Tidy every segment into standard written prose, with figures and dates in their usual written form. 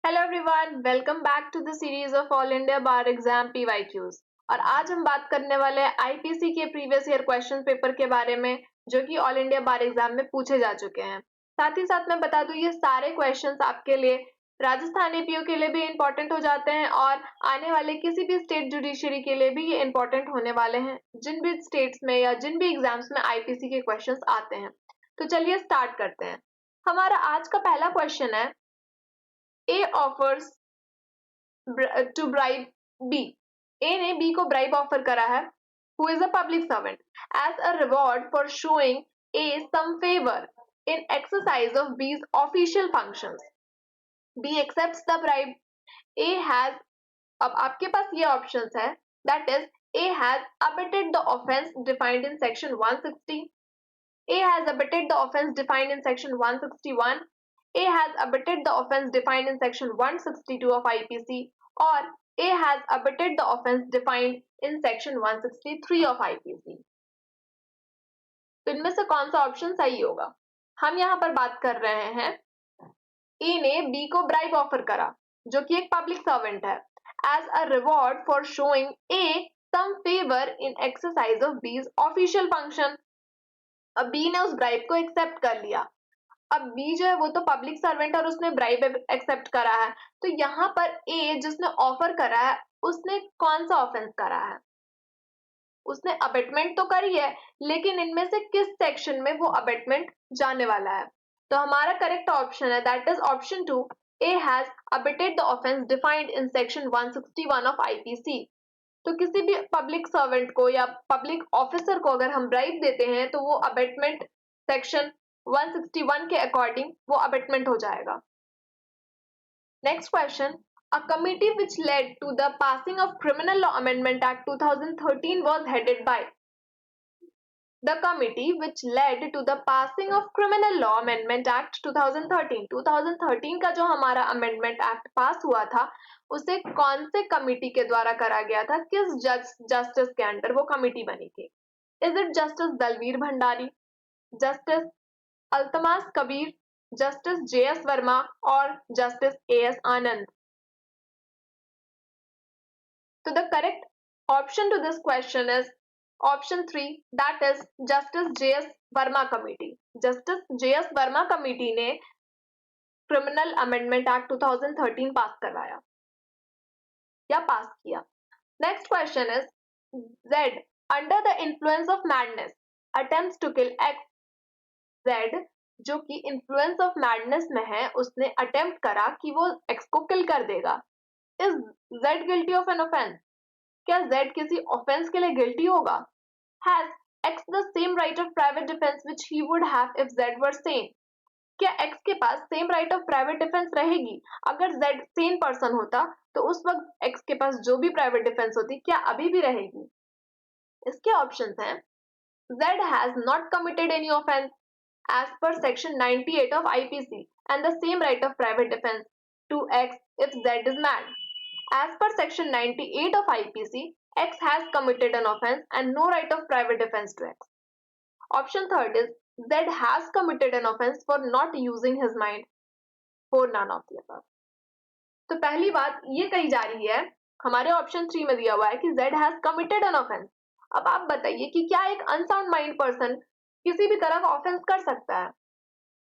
Hello everyone, welcome back to the series of all India bar exam PYQs. और आज हम बात करने वाले हैं आईपीसी के प्रीवियस ईयर क्वेश्चन पेपर के बारे में, जो कि ऑल इंडिया बार एग्जाम में पूछे जा चुके हैं। साथ ही साथ मैं बता दूं, ये सारे क्वेश्चंस आपके लिए राजस्थान एपीओ के लिए भी इंपॉर्टेंट हो जाते हैं और आने वाले किसी भी स्टेट जुडिशरी के लिए भी ये इंपॉर्टेंट होने वाले हैं, जिन भी स्टेट्स में या जिन भी एग्जाम्स में आईपीसी के क्वेश्चंस आते हैं। तो चलिए स्टार्ट करते हैं। हमारा आज का पहला क्वेश्चन है, A offers to bribe B. A ने B को bribe offer करा है, who is a public servant, as a reward for showing A some favor in exercise of B's official functions. B accepts the bribe. A has, अब आपके पास ये options है, that is A has abetted the offense defined in section 160. A has abetted the offense defined in section 161. A has abetted the offense defined in section 162 of IPC, or A has abetted the offense defined in section 163 of IPC. तो इनमें से कौन सा option सही होगा? हम यहाँ पर बात कर रहे हैं, A ने B को ब्राइब ऑफर करा, जो कि एक पब्लिक सर्वेंट है, as a reward for showing A some favor in exercise of B's official function. अब B ने उस ब्राइब को एक्सेप्ट कर लिया। अब बी जो है वो तो पब्लिक सर्वेंट और उसने ब्राइब एक्सेप्ट करा है, तो यहाँ पर ए जिसने ऑफर करा है उसने कौन सा ऑफेंस करा है? उसने अबेटमेंट तो करी है, लेकिन इनमें से किस सेक्शन में वो अबेटमेंट जाने वाला है? तो हमारा करेक्ट ऑप्शन है, that is option 2, A has abetted the offence defined in section 161 of IPC. तो किसी भी पब्लिक सर्वेंट को या पब्लिक ऑफिसर को अगर हम ब्राइब देते हैं तो वो अबेटमेंट सेक्शन 161 के अकॉर्डिंग वो अबेटमेंट हो जाएगा। Next question, a committee which led to the passing of Criminal Law Amendment Act 2013 was headed by. The committee which led to the passing of Criminal Law Amendment Act 2013 का जो हमारा amendment act पास हुआ था, उसे कौन से committee के द्वारा करा गया था? किस जस्टिस के अंडर वो कमिटी बनी थी? Is it justice Dalveer Bhandari, justice Altamas Kabir, justice J S. Verma और justice A S. Anand? So the correct option to this question is option 3, that is Justice J.S. Verma Committee. Justice J.S. Verma Committee ने Criminal Amendment Act 2013 पास करवाया या पास किया। Next question is Z, under the influence of madness, attempts to kill X. Z जो कि influence of madness में है, उसने attempt करा कि वो X को kill कर देगा। Is Z guilty of an offense? क्या Z किसी ऑफेंस के लिए गिल्टी होगा? Has X the same right of private defense which he would have if Z were sane? क्या X के पास same right of private defence रहेगी? अगर Z सेन पर्सन होता तो उस वक्त X के पास जो भी प्राइवेट डिफेंस होती, क्या अभी भी रहेगी? इसके ऑप्शंस हैं, Z has not committed any offense as per section 98 of IPC and the same right of private defense to X if Z is mad. As per section 98 of IPC, X has committed an offense and no right of private defense to X. Option third is Z has committed an offense for not using his mind, for none of the above. तो पहली बात ये कही जा रही है, हमारे option 3 में दिया हुआ है कि Z has committed an offense. अब आप बताइए कि क्या एक अनसाउंड माइंड पर्सन किसी भी तरह का ऑफेंस कर सकता है?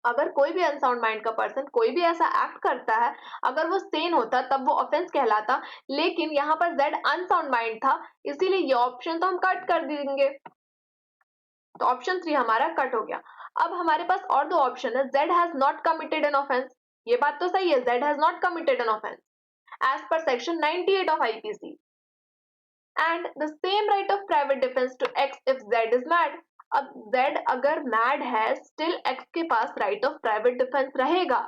अगर कोई भी अनसाउंड माइंड का पर्सन कोई भी ऐसा एक्ट करता है, अगर वो सेन होता तब वो ऑफेंस कहलाता, लेकिन यहाँ पर Z अनसाउंड माइंड था, इसीलिए ये ऑप्शन तो हम कट कर देंगे। तो ऑप्शन 3 हमारा कट हो गया। अब हमारे पास और दो ऑप्शन है, Z has not committed an offense. ये बात तो सही है, Z has not committed an offense as per section 98 of IPC and the same right of private defense to X if Z is mad. अब Z अगर mad है, still X के पास right of private defence रहेगा,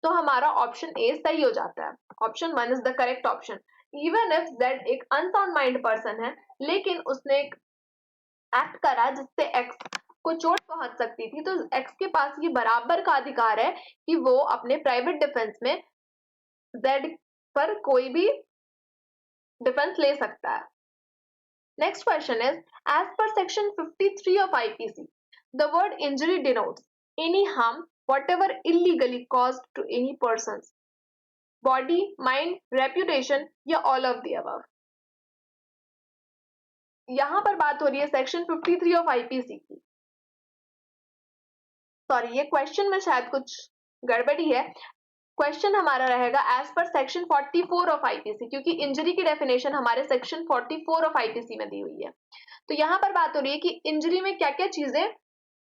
तो हमारा option A सही हो जाता है। Option 1 is the correct option. Even if Z एक अनसाउंड माइंड पर्सन है, लेकिन उसने एक एक्ट करा जिससे X को चोट पहुंच सकती थी, तो X के पास ये बराबर का अधिकार है कि वो अपने प्राइवेट डिफेंस में Z पर कोई भी डिफेंस ले सकता है। Next question is, as per section 53 of IPC, the word injury denotes any harm whatever illegally caused to any persons. Body, mind, reputation या ऑल ऑफ द अबव? यहां पर बात हो रही है सेक्शन 53 ऑफ आईपीसी की। सॉरी, ये question में शायद कुछ गड़बड़ी है। क्वेश्चन हमारा रहेगा as per section 44 of IPC, क्योंकि इंजरी की डेफिनेशन हमारे सेक्शन 44 ऑफ आईपीसी में दी हुई है। तो यहाँ पर बात हो रही है कि इंजरी में क्या क्या चीजें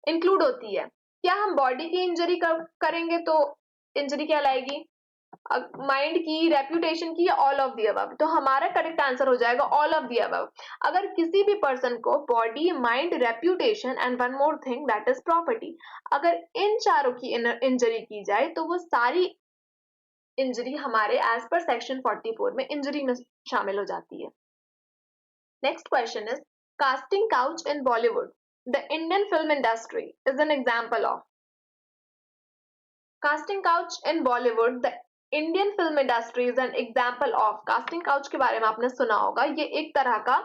इंक्लूड होती है। क्या हम बॉडी की इंजरी करेंगे तो इंजरी कहलाएगी, माइंड की, रेप्यूटेशन की, या ऑल ऑफ द अबव? तो हमारा करेक्ट आंसर हो जाएगा ऑल ऑफ द अबव। अगर किसी भी पर्सन को body, mind, reputation and one more thing that is property, अगर इन चारों की इंजरी की जाए तो वो सारी इंजरी हमारे एज पर सेक्शन 44 में इंजरी में शामिल हो जाती है। Next question is casting couch in Bollywood, the Indian film industry is an example of. Casting couch in Bollywood, the Indian film industry is an example of. Casting couch के बारे में आपने सुना होगा, ये एक तरह का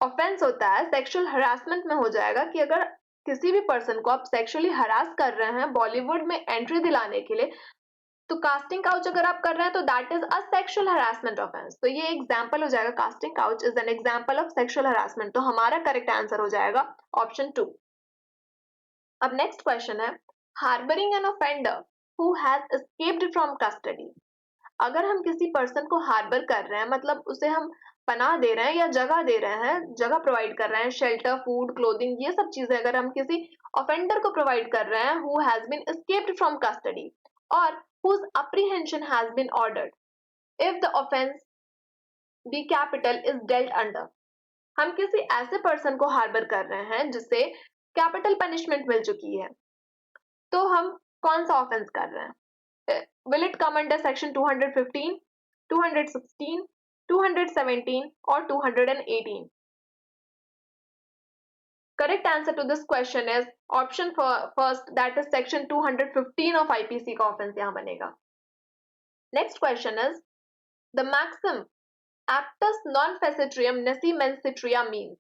ऑफेंस होता है, सेक्सुअल हरासमेंट में हो जाएगा कि अगर किसी भी पर्सन को आप सेक्सुअली हरास कर रहे हैं बॉलीवुड में एंट्री दिलाने के लिए, तो कास्टिंग काउच अगर आप कर रहे हैं तो that is a sexual harassment offence. तो ये एग्जांपल हो जाएगा, casting couch is an example of sexual harassment. तो हमारा करेक्ट आंसर हो जाएगा ऑप्शन 2। अब नेक्स्ट क्वेश्चन है harbouring an offender who has escaped from custody. अगर हम किसी पर्सन को हार्बर कर रहे हैं, मतलब उसे हम पनाह दे रहे हैं या जगह दे रहे हैं, जगह प्रोवाइड कर रहे हैं, शेल्टर, फूड, क्लोथिंग, ये सब चीजें अगर हम किसी ऑफेंडर को प्रोवाइड कर रहे हैं who has been escaped from custody और whose apprehension has been ordered if the offense be capital is dealt under। हम किसी ऐसे पर्सन को हार्बर कर रहे हैं जिसे कैपिटल पनिशमेंट मिल चुकी है, तो हम कौन सा ऑफेंस कर रहे हैं? Will it come under section 215, 216, 217 और 218? Correct answer to this question is option first, that is section 215 of IPC का ऑफेंस यहाँ बनेगा। Next question is the maxim actus non facetium nisi mensitria means।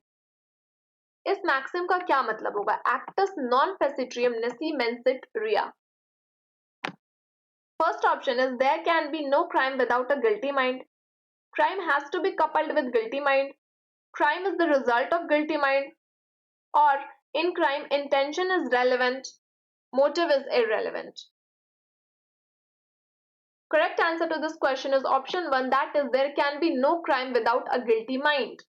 इस maxim का क्या मतलब होगा? actus non facetium nisi mensitria। First option is there can be no crime without a guilty mind, crime has to be coupled with guilty mind, crime is the result of guilty mind, or in crime intention is relevant, motive is irrelevant। Correct answer to this question is option 1, that is there can be no crime without a guilty mind।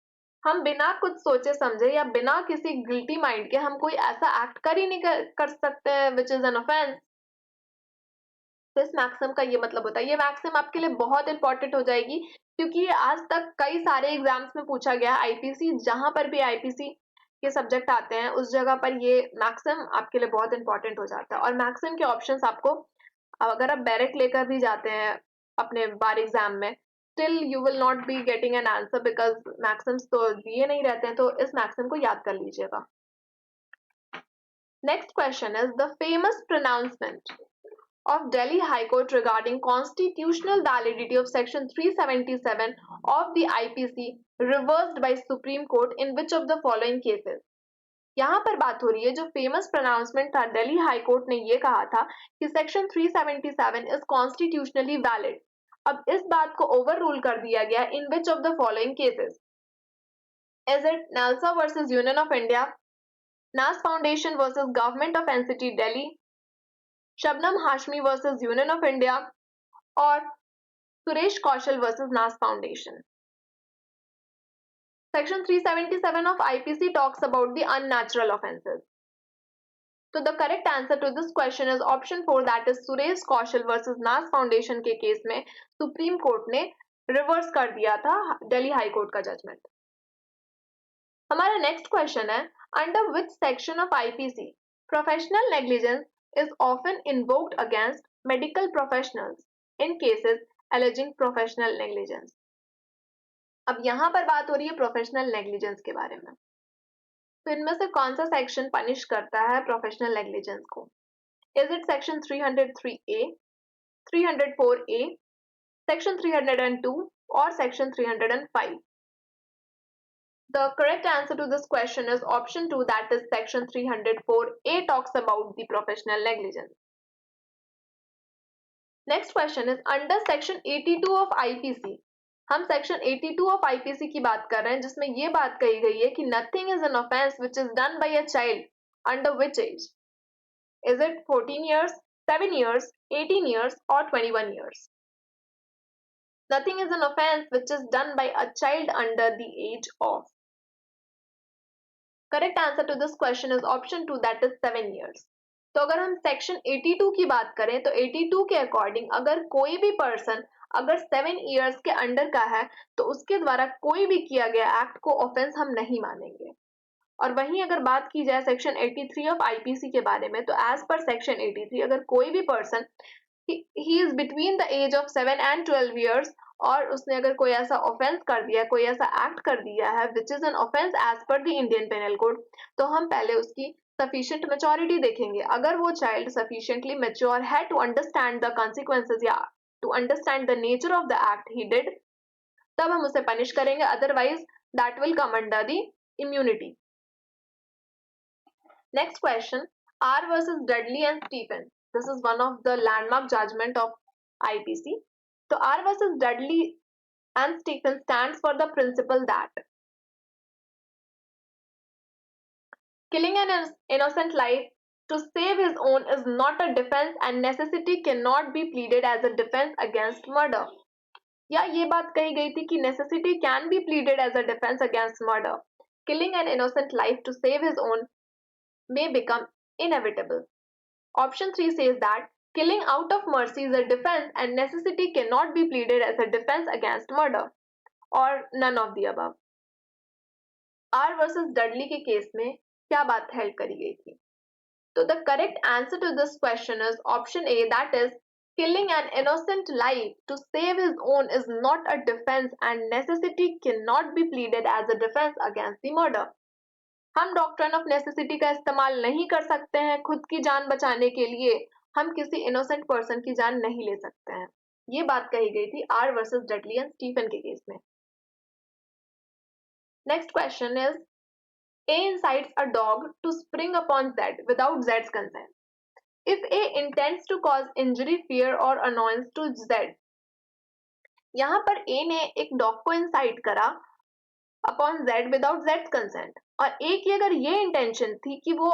हम बिना कुछ सोचे समझे या बिना किसी guilty mind के हम कोई ऐसा एक्ट कर ही नहीं कर सकते हैं विच इज एन ऑफेंस। तो इस मैक्सिम का ये मतलब होता है। ये मैक्सिम आपके लिए बहुत इंपॉर्टेंट हो जाएगी क्योंकि ये आज तक कई सारे एग्जाम्स में पूछा गया है। आईपीसी, जहां पर भी आईपीसी के सब्जेक्ट आते हैं उस जगह पर ये मैक्सिम आपके लिए बहुत इंपॉर्टेंट हो जाता है। और मैक्सिम के ऑप्शंस आपको, अगर आप डायरेक्ट लेकर भी जाते हैं अपने बार एग्जाम में, still you will not be getting an answer because maxims तो दिए नहीं रहते हैं। तो इस मैक्सिम को याद कर लीजिएगा। Next question is the famous pronouncement of Delhi High Court regarding constitutional validity of section 377 of the IPC reversed by Supreme Court in which of the following cases। यहाँ पर बात हो रही है, जो फेमस प्रोनाउंसमेंट था दिल्ली हाई कोर्ट ने ये कहा था कि सेक्शन 377 इज कॉन्स्टिट्यूशनली वैलिड। अब इस बात को ओवर रूल कर दिया गया in which of the following cases. Is it NALSA versus Union of India, Naz foundation versus government of NCT Delhi, Shabnam Hashmi versus Union of India, और Suresh Kaushal versus Naz foundation. Section 377 of IPC talks about the unnatural offences. So the correct answer to this question is option 4, that is Suresh Kaushal versus Nas Foundation के case में supreme court ने reverse कर दिया था Delhi high court का judgement. हमारा next question है under which section of IPC professional negligence is often invoked against medical professionals in cases aliasing professional negligence. अब यहाँ पर बात हो रही है प्रोफेशनल नेग्लिजेंस के बारे में। तो इनमें से कौन सा सेक्शन पनिश करता है प्रोफेशनल नेग्लिजेंस को? Is it section 303A, 304A, section 302 और section 305? The correct answer to this question is option 2, that is section 304A talks about the professional negligence। Next question is under section 82 of IPC, हम section 82 of IPC की बात कर रहे हैं जिसमें ये बात कही गई है कि nothing is an offence which is done by a child under which age, is it 14 years, 7 years, 18 years or 21 years? Nothing is an offense which is done by a child under the age of. Correct answer to this question is option 2, that is 7 years. तो अगर हम section 82 की बात करें तो 82 के according अगर कोई भी पर्सन अगर 7 इयर्स के अंडर का है तो उसके द्वारा कोई भी किया गया एक्ट को ऑफेंस हम नहीं मानेंगे। और वहीं अगर बात की जाए सेक्शन 83 ऑफ आईपीसी के बारे में तो एज पर सेक्शन 83 अगर कोई भी person he is between the age of 7 and 12 years और उसने अगर कोई ऐसा ऑफेंस कर दिया, कोई ऐसा एक्ट कर दिया है which is an offence as per the Indian penal code, तो हम पहले उसकी सफिशिएंट मैच्योरिटी देखेंगे। अगर वो चाइल्ड सफिशिएंटली मैच्योर है टू अंडरस्टैंड द कॉन्सिक्वेंसेस या to understand the nature of the act he did, तब हम उसे पनिश करेंगे, otherwise that will come under the immunity. Next question, R versus Dudley and Stephen. This is one of the landmark judgment of IPC. So R versus Dudley and Stephen stands for the principle that killing an innocent life to save his own is not a defense and necessity cannot be pleaded as a defense against murder. या ये बात कही गई थी कि necessity can be pleaded as a defense against murder. Killing an innocent life to save his own may become inevitable. Option 3 says that killing out of mercy is a defense and necessity cannot be pleaded as a defense against murder, or none of the above. R versus Dudley के case में क्या बात held करी गई थी? तो the correct answer to this question is option A, that is killing an innocent life to save his own is not a defense and necessity cannot be pleaded as a defense against the murder. हम doctrine of necessity का इस्तेमाल नहीं कर सकते हैं खुद की जान बचाने के लिए, हम किसी इनोसेंट पर्सन की जान नहीं ले सकते हैं। ये बात कही गई थी R versus Dudley and Stephen के केस में। Next question is A incites a dog to spring upon Z without Z's consent. If A intends to cause injury, fear or annoyance to Z, यहाँ पर A ने एक dog को insight करा upon Z without Z's consent, और A की अगर ये इंटेंशन थी कि वो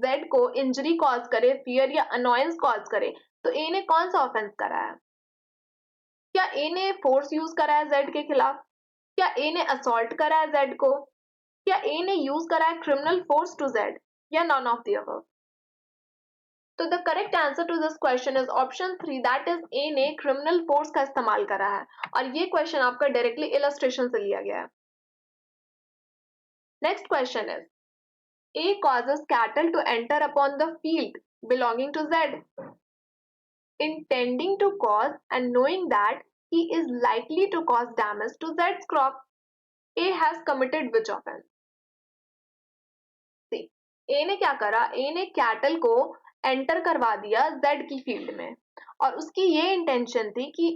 Z को इंजरी कॉज करे, फियर या अनोयंस कॉज करे, तो A ने कौन सा ऑफेंस करा है? क्या A ने फोर्स यूज करा है Z के खिलाफ? क्या A ने असॉल्ट करा है Z को? क्या A ने यूज करा है क्रिमिनल फोर्स टू Z, या नॉन ऑफ द अबव? तो the correct answer to this question is option 3, that is A ने क्रिमिनल फोर्स का इस्तेमाल करा है, और ये क्वेश्चन आपका डायरेक्टली इलस्ट्रेशन से लिया गया है। Next question is, A causes cattle to enter upon the field belonging to Z, intending to cause and knowing that he is likely to cause damage to Z's crop. A has committed which offense? See, A ने क्या करा? A ने cattle को enter करवा दिया Z की field में, और उसकी ये इंटेंशन थी कि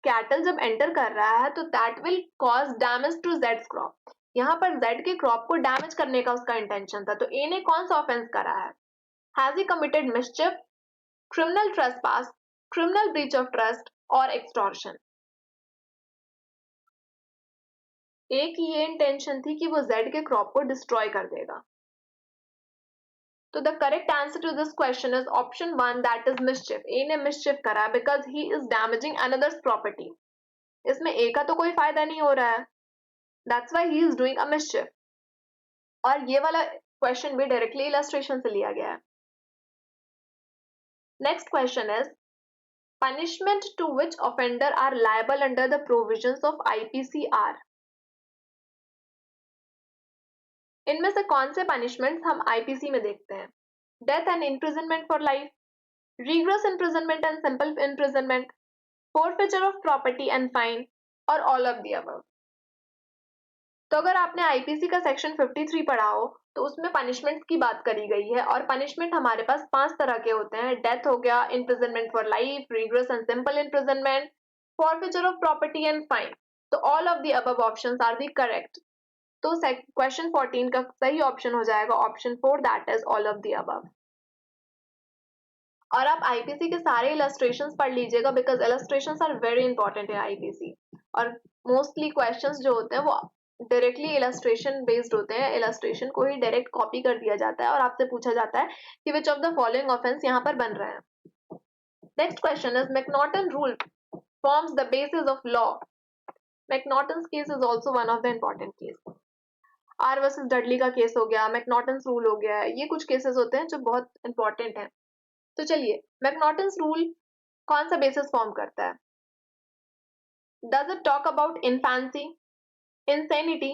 कैटल जब एंटर कर रहा है तो that will cause damage to Z's crop. यहाँ पर Z के क्रॉप को डैमेज करने का उसका इंटेंशन था, तो A ने कौन सा ऑफेंस करा है? Has he committed मिसचिफ, criminal trespass, criminal breach of trust और एक्सटॉर्शन? A की ये इंटेंशन थी कि वो Z के क्रॉप को डिस्ट्रॉय कर देगा। तो the correct answer to this question is option 1, that is mischief. A ने मिसचिफ करा because he is damaging another's property. इसमें A का तो कोई फायदा नहीं हो रहा है, that's why he is doing a मिसचिफ। और ये वाला क्वेश्चन भी डायरेक्टली इलस्ट्रेशन से लिया गया है। Next question is, punishment to which offender are liable under the provisions of IPC are? इनमें से कौन से पनिशमेंट्स हम आईपीसी में देखते हैं? Death and imprisonment for life, rigorous imprisonment and simple imprisonment, forfeiture of property and fine, और all of the above. तो अगर आपने आईपीसी का सेक्शन 53 पढ़ा हो तो उसमें पनिशमेंट की बात करी गई है, और पनिशमेंट हमारे पास 5 तरह के होते हैं। डेथ हो गया, imprisonment for life, rigorous and simple imprisonment, forfeiture of property and fine. तो all of the above options are the correct. तो क्वेश्चन 14 का सही ऑप्शन हो जाएगा option 4, that is all of the above. और आप आईपीसी के सारे इलस्ट्रेशंस पढ़ लीजिएगा because illustrations are very important in IPC. और मोस्टली क्वेश्चंस जो होते हैं वो डायरेक्टली इलस्ट्रेशन बेस्ड होते हैं, इलस्ट्रेशन को ही डायरेक्ट कॉपी कर दिया जाता है और आपसे पूछा जाता है कि which of the following offence यहाँ पर बन रहे हैं। Next question is McNaughton rule forms the basis of law. McNaughton's case is also one of the important case. R versus Dudley का केस हो गया, मैकनॉटन्स रूल हो गया, ये कुछ केसेस होते हैं जो बहुत इंपॉर्टेंट हैं। तो चलिए, मैकनॉटन्स रूल कौन सा बेसिस फॉर्म करता है? Does it talk about infancy, insanity,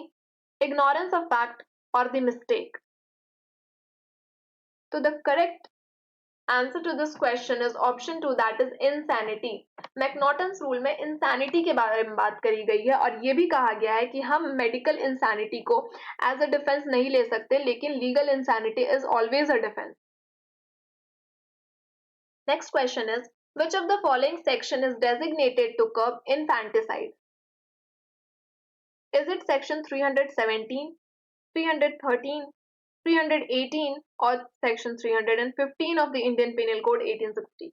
ignorance of fact, or the mistake? So the correct answer to this question is option 2, that is insanity. मैकनॉटन्स rule में insanity के बारे में बात करी गई है और ये भी कहा गया है कि हम मेडिकल insanity को एज अ डिफेंस नहीं ले सकते, लेकिन legal insanity is always a defense. Next question is, which of the following section is designated to curb infanticide? Is it section 317, 313, 318 or section 315 of the Indian Penal Code 1860?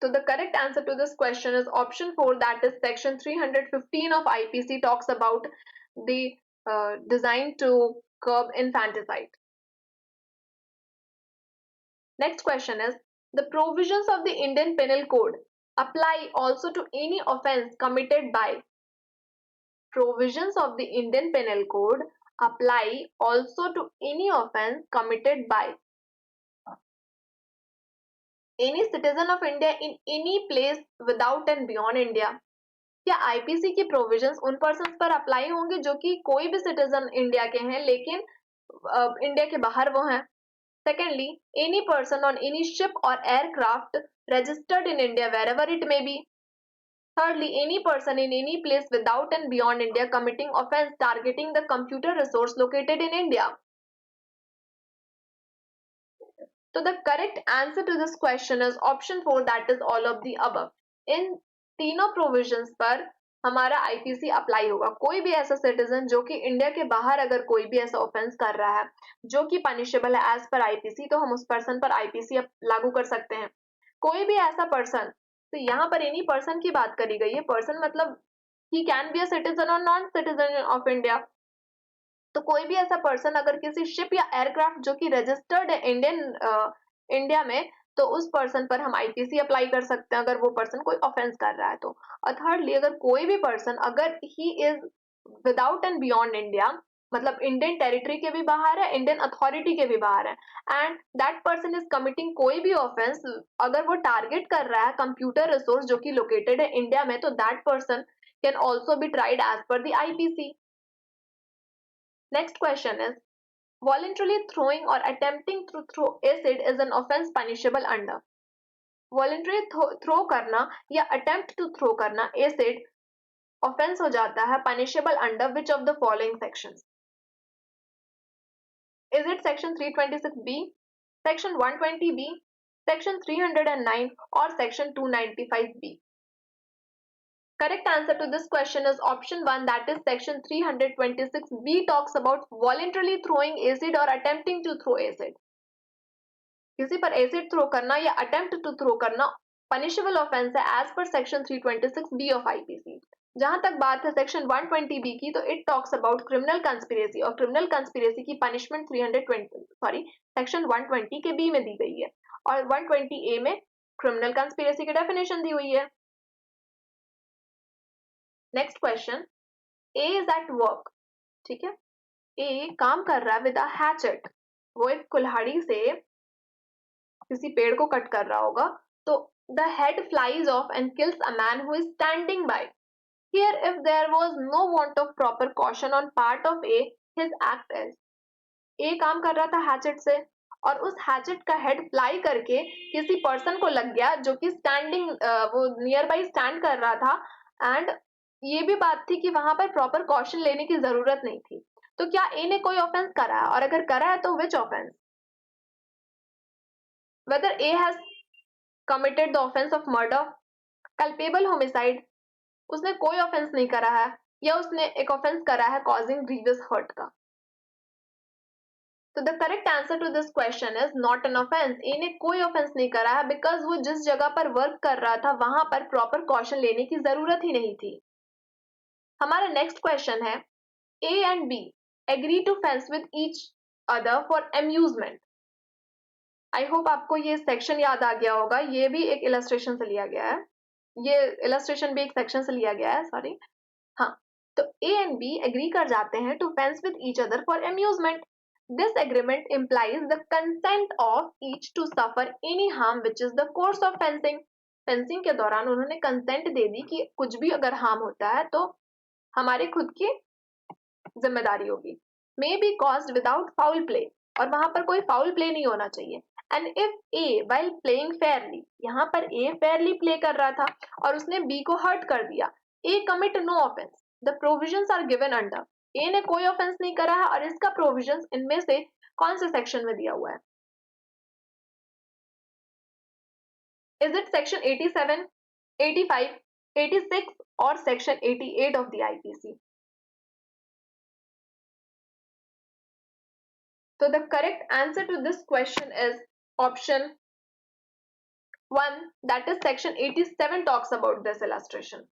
So the correct answer to this question is option 4, that is section 315 of IPC talks about the design to curb infanticide. Next question is, the provisions of the Indian Penal Code apply also to any offence committed by. Provisions of the Indian Penal Code apply also to any offence committed by any citizen of India in any place without and beyond India. क्या IPC की provisions उन persons पर apply होंगे जो कि कोई भी citizen India के हैं लेकिन इंडिया के बाहर वो हैं? Secondly, any person on any ship or aircraft registered in India wherever it may be. Thirdly, any person in any place without and beyond India committing offence targeting the computer resource located in India. So the correct answer to this question is option 4, that is all of the above. इन तीनों provisions पर हमारा IPC apply होगा। कोई भी ऐसा citizen जो कि India के बाहर अगर कोई भी ऐसा ऑफेंस कर रहा है जो कि पनिशेबल है एज पर आईपीसी, तो हम उस पर्सन पर आईपीसी लागू कर सकते हैं। कोई भी ऐसा पर्सन, तो यहाँ पर एनी पर्सन की बात करी गई है। पर्सन मतलब he can be a citizen और नॉन सिटीजन ऑफ इंडिया। तो कोई भी ऐसा पर्सन अगर किसी शिप या एयरक्राफ्ट जो कि रजिस्टर्ड है इंडिया में, तो उस पर्सन पर हम आईपीसी अप्लाई कर सकते हैं अगर वो पर्सन कोई ऑफेंस कर रहा है तो। और थर्डली, अगर कोई भी पर्सन अगर he is without and beyond India, मतलब इंडियन टेरिटरी के भी बाहर है, इंडियन अथॉरिटी के भी बाहर है, and that person is committing कोई भी ऑफेंस, अगर वो टारगेट कर रहा है कंप्यूटर रिसोर्स जो कि लोकेटेड है इंडिया में, तो that person can also be tried as per the IPC. Next question is, voluntarily throwing or attempting to throw acid is an offense punishable under. Voluntary throw करना या attempt to throw करना acid offense हो जाता है punishable under which of the following sections? Is it section 326B, section 120B, section 309 or section 295B? Correct answer to this question is option 1, that is section 326B talks about voluntarily throwing acid or attempting to throw acid. किसी पर acid throw करना या attempt to throw करना punishable offence है as per section 326B of IPC. जहां तक बात है सेक्शन 120B की, तो it talks about criminal conspiracy, और क्रिमिनल कंस्पिरेसी की पनिशमेंट सेक्शन 120 के बी में दी गई है और 120A में क्रिमिनल कंस्पिरेसी की डेफिनेशन दी हुई है। Next question, A is at work, ठीक है, ए काम कर रहा है विद अ हैचेट, वो एक कुल्हाड़ी से किसी पेड़ को कट कर रहा होगा, तो the head flies off and kills a man who is standing by. Here if there was no want of proper caution on part of A, his act is, A काम कर रहा था हैचेट से और उस हैचेट का head fly करके किसी पर्सन को लग गया जो कि स्टैंडिंग वो नियर बाई स्टैंड कर रहा था, एंड ये भी बात थी कि वहां पर प्रॉपर कॉशन लेने की जरूरत नहीं थी। तो क्या ए ने कोई ऑफेंस करा है, और अगर करा है तो विच offence? Whether A has committed the offense of murder, culpable homicide, उसने कोई ऑफेंस नहीं करा है, या उसने एक ऑफेंस करा है causing grievous hurt का। तो the correct answer to this question is not an offence. A ने कोई ऑफेंस नहीं करा है बिकॉज वो जिस जगह पर वर्क कर रहा था वहां पर प्रॉपर कॉशन लेने की जरूरत ही नहीं थी। हमारा नेक्स्ट क्वेश्चन है A and B agree to fence with each other for amusement. I hope आपको ये सेक्शन याद आ गया होगा, ये भी एक इलस्ट्रेशन से लिया गया है, ये इलस्ट्रेशन भी एक सेक्शन से लिया गया है, सॉरी। हाँ, तो ए एंड बी एग्री कर जाते हैं to fence with each other for amusement. This agreement implies the consent of each to suffer any harm which is the course of fencing। Fencing के दौरान उन्होंने कंसेंट दे दी कि कुछ भी अगर हार्म होता है तो हमारे खुद की जिम्मेदारी होगी। May be caused without foul play, और वहां पर कोई फाउल प्ले नहीं होना चाहिए। And if A while playing Fairlie, यहाँ पर ए फेयरली प्ले कर रहा था और उसने बी को हर्ट कर दिया, A commit no offence, the provisions are given under. A ने कोई ऑफेंस नहीं करा है और इसका प्रोविजंस इनमें से कौन से सेक्शन में दिया हुआ है? इज इट सेक्शन 87, 85, 86 और section 88 of the IPC? So the correct answer to this question is option 1, that is section 87 talks about this illustration.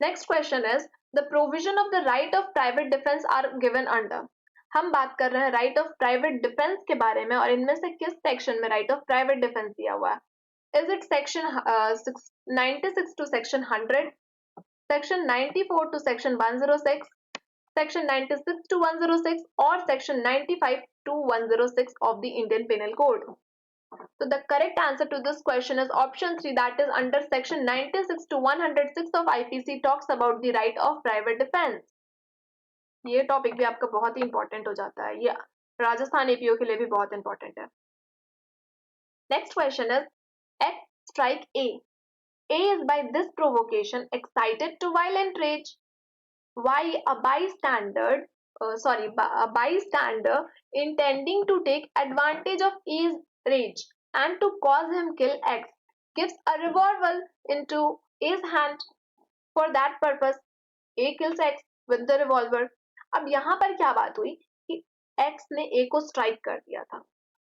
Next question is the provision of the right of private defense are given under। हम बात कर रहे हैं right of private defence के बारे में और इनमें से किस सेक्शन में राइट ऑफ प्राइवेट डिफेंस दिया हुआ है? Is it section 96 to section 100, section 94 to section 106, section 96 to 106 और section 95 to 106 of the Indian Penal Code? So the correct answer to this question is option 3, that is under section 96 to 106 of IPC talks about the right of private defense। ये topic भी आपका बहुत ही important हो जाता है, ये Rajasthan APO के लिए भी बहुत इंपॉर्टेंट है। Next question is act strike a. A is by this provocation excited to violent rage। Why a bystander intending to take advantage of A's rage and to cause him kill X gives a revolver into A's hand। For that purpose, A kills X with the revolver। अब यहाँ पर क्या बात हुई कि X ने A को strike कर दिया था।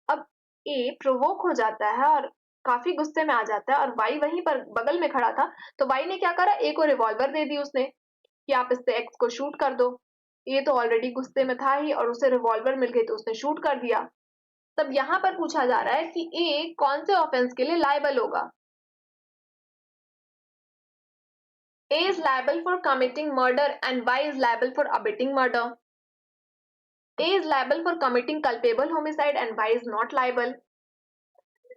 अब A प्रोवोक हो जाता है और काफी गुस्से में आ जाता है और वाई वहीं पर बगल में खड़ा था, तो वाई ने क्या करा, ए को रिवॉल्वर दे दी उसने कि आप इससे एक्स को शूट कर दो। ये तो ऑलरेडी गुस्से में था ही और उसे रिवॉल्वर मिल गई तो उसने शूट कर दिया। तब यहाँ पर पूछा जा रहा है कि ए कौन से ऑफेंस के लिए लायबल होगा? A is liable for committing murder and Y is liable for abetting murder। A is liable for committing culpable homicide and Y is not liable।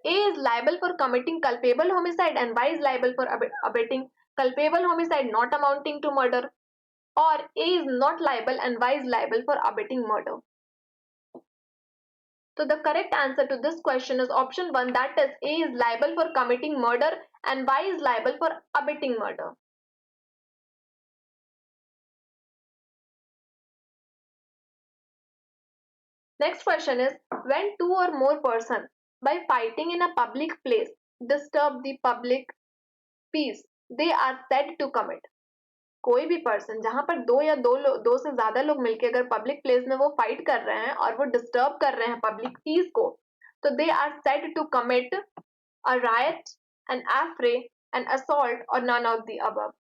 A is liable for committing culpable homicide and Y is liable for abetting culpable homicide not amounting to murder, or A is not liable and Y is liable for abetting murder। So the correct answer to this question is option 1, that is A is liable for committing murder and Y is liable for abetting murder। Next question is when two or more persons by fighting in a public place disturb the public peace, they are said to commit। कोई भी person जहां पर दो से ज्यादा लोग मिलकर अगर पब्लिक प्लेस में वो फाइट कर रहे हैं और वो डिस्टर्ब कर रहे हैं पब्लिक पीस को, तो they are said to commit a riot, an affray, an assault और none of the above.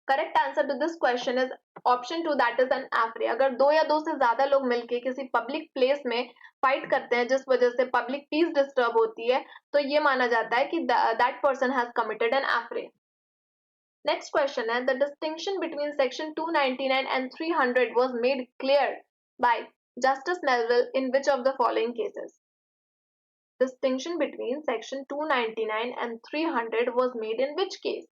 Correct answer to this question is option 2, that is an affray. अगर दो या दो से ज्यादा लोग मिलके किसी पब्लिक प्लेस में फाइट करते हैं जिस वजह से पब्लिक पीस डिस्टर्ब होती है, तो ये माना जाता है कि that person has committed an affray. Next question है the distinction between section 299 and 300 was made clear by Justice Melville in which of the following cases? Distinction between section 299 and 300 was made in which case?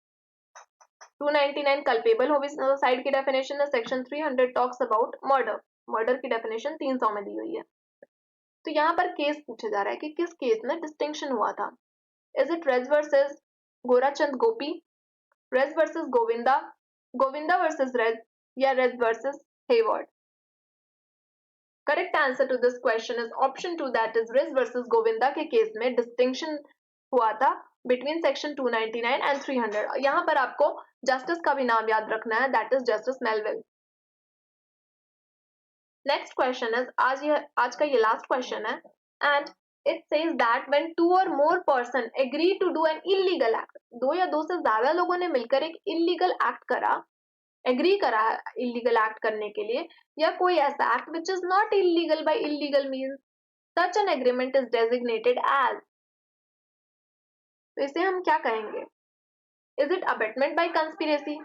299 culpable homicide की definition है, section 300 talks about murder, murder की definition 300 में दी हुई है। तो यहाँ पर केस पूछा जा रहा है कि किस केस में डिस्टिंक्शन हुआ था? Is it Rez versus गोराचंद Gopi, Rez versus Govinda, Govinda versus Rez या Rez versus Hayward? Correct answer to this question is option 2, that is Rez versus Govinda के केस में डिस्टिंक्शन हुआ था between section 299 and 300। यहाँ पर आपको जस्टिस का भी नाम याद रखना है, that is Justice Melville। Next question is आज का ये लास्ट क्वेश्चन है and it says that when two or more person agree to do an illegal act, दो या दो से ज्यादा लोगों ने मिलकर एक इलीगल एक्ट करा, एग्री करा इलीगल एक्ट करने के लिए, या कोई ऐसा act which is not illegal by illegal means, such an agreement is designated as. तो इसे हम क्या कहेंगे? Is it abetment by conspiracy,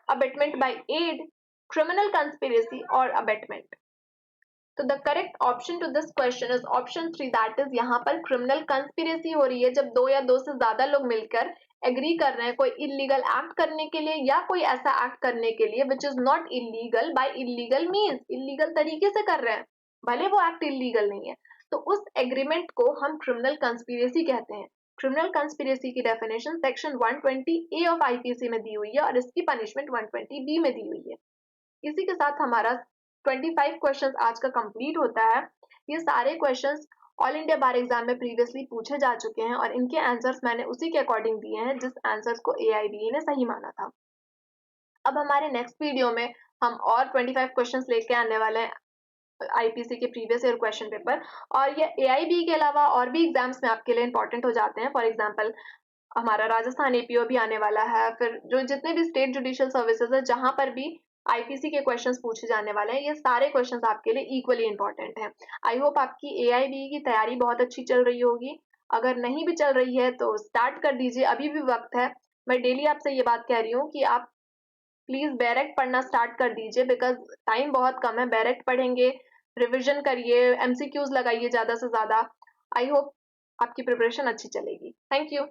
abetment by aid, criminal conspiracy और अबेटमेंट? तो the correct option to this question is option 3, that is यहाँ पर criminal conspiracy हो रही है जब दो या दो से ज्यादा लोग मिलकर एग्री कर रहे हैं कोई इलीगल एक्ट करने के लिए या कोई ऐसा एक्ट करने के लिए which is not illegal by illegal means, illegal तरीके से कर रहे हैं भले वो एक्ट इलीगल नहीं है, तो उस एग्रीमेंट को हम क्रिमिनल कंस्पिरेसी कहते हैं। क्रिमिनल कंस्पिरेसी की definition section 120A of IPC में दी हुई है और इसकी पनिशमेंट 120B में दी हुई है। इसी के साथ हमारा 25 क्वेश्चंस आज का कंप्लीट होता है। ये सारे questions all India bar exam में प्रीवियसली पूछे जा चुके हैं और इनके आंसर्स मैंने उसी के अकॉर्डिंग दिए हैं जिस आंसर्स को AIBE ने सही माना था। अब हमारे नेक्स्ट वीडियो में हम और 25 क्वेश्चंस लेके आने वाले हैं आईपीसी के प्रीवियस ईयर क्वेश्चन पेपर, और ये AIBE के अलावा और भी एग्जाम्स में आपके लिए इंपॉर्टेंट हो जाते हैं। फॉर एग्जाम्पल हमारा राजस्थान APO भी आने वाला है, फिर जो जितने भी स्टेट जुडिशियल सर्विसेज है जहां पर भी आईपीसी के क्वेश्चंस पूछे जाने वाले हैं, ये सारे क्वेश्चंस आपके लिए इक्वली इंपॉर्टेंट हैं। आई होप आपकी AIBE की तैयारी बहुत अच्छी चल रही होगी। अगर नहीं भी चल रही है तो स्टार्ट कर दीजिए, अभी भी वक्त है। मैं डेली आपसे ये बात कह रही हूँ कि आप प्लीज डायरेक्ट पढ़ना स्टार्ट कर दीजिए बिकॉज टाइम बहुत कम है। डायरेक्ट पढ़ेंगे, रिविजन करिए, MCQs लगाइए ज्यादा से ज्यादा। आई होप आपकी प्रिपरेशन अच्छी चलेगी। Thank you.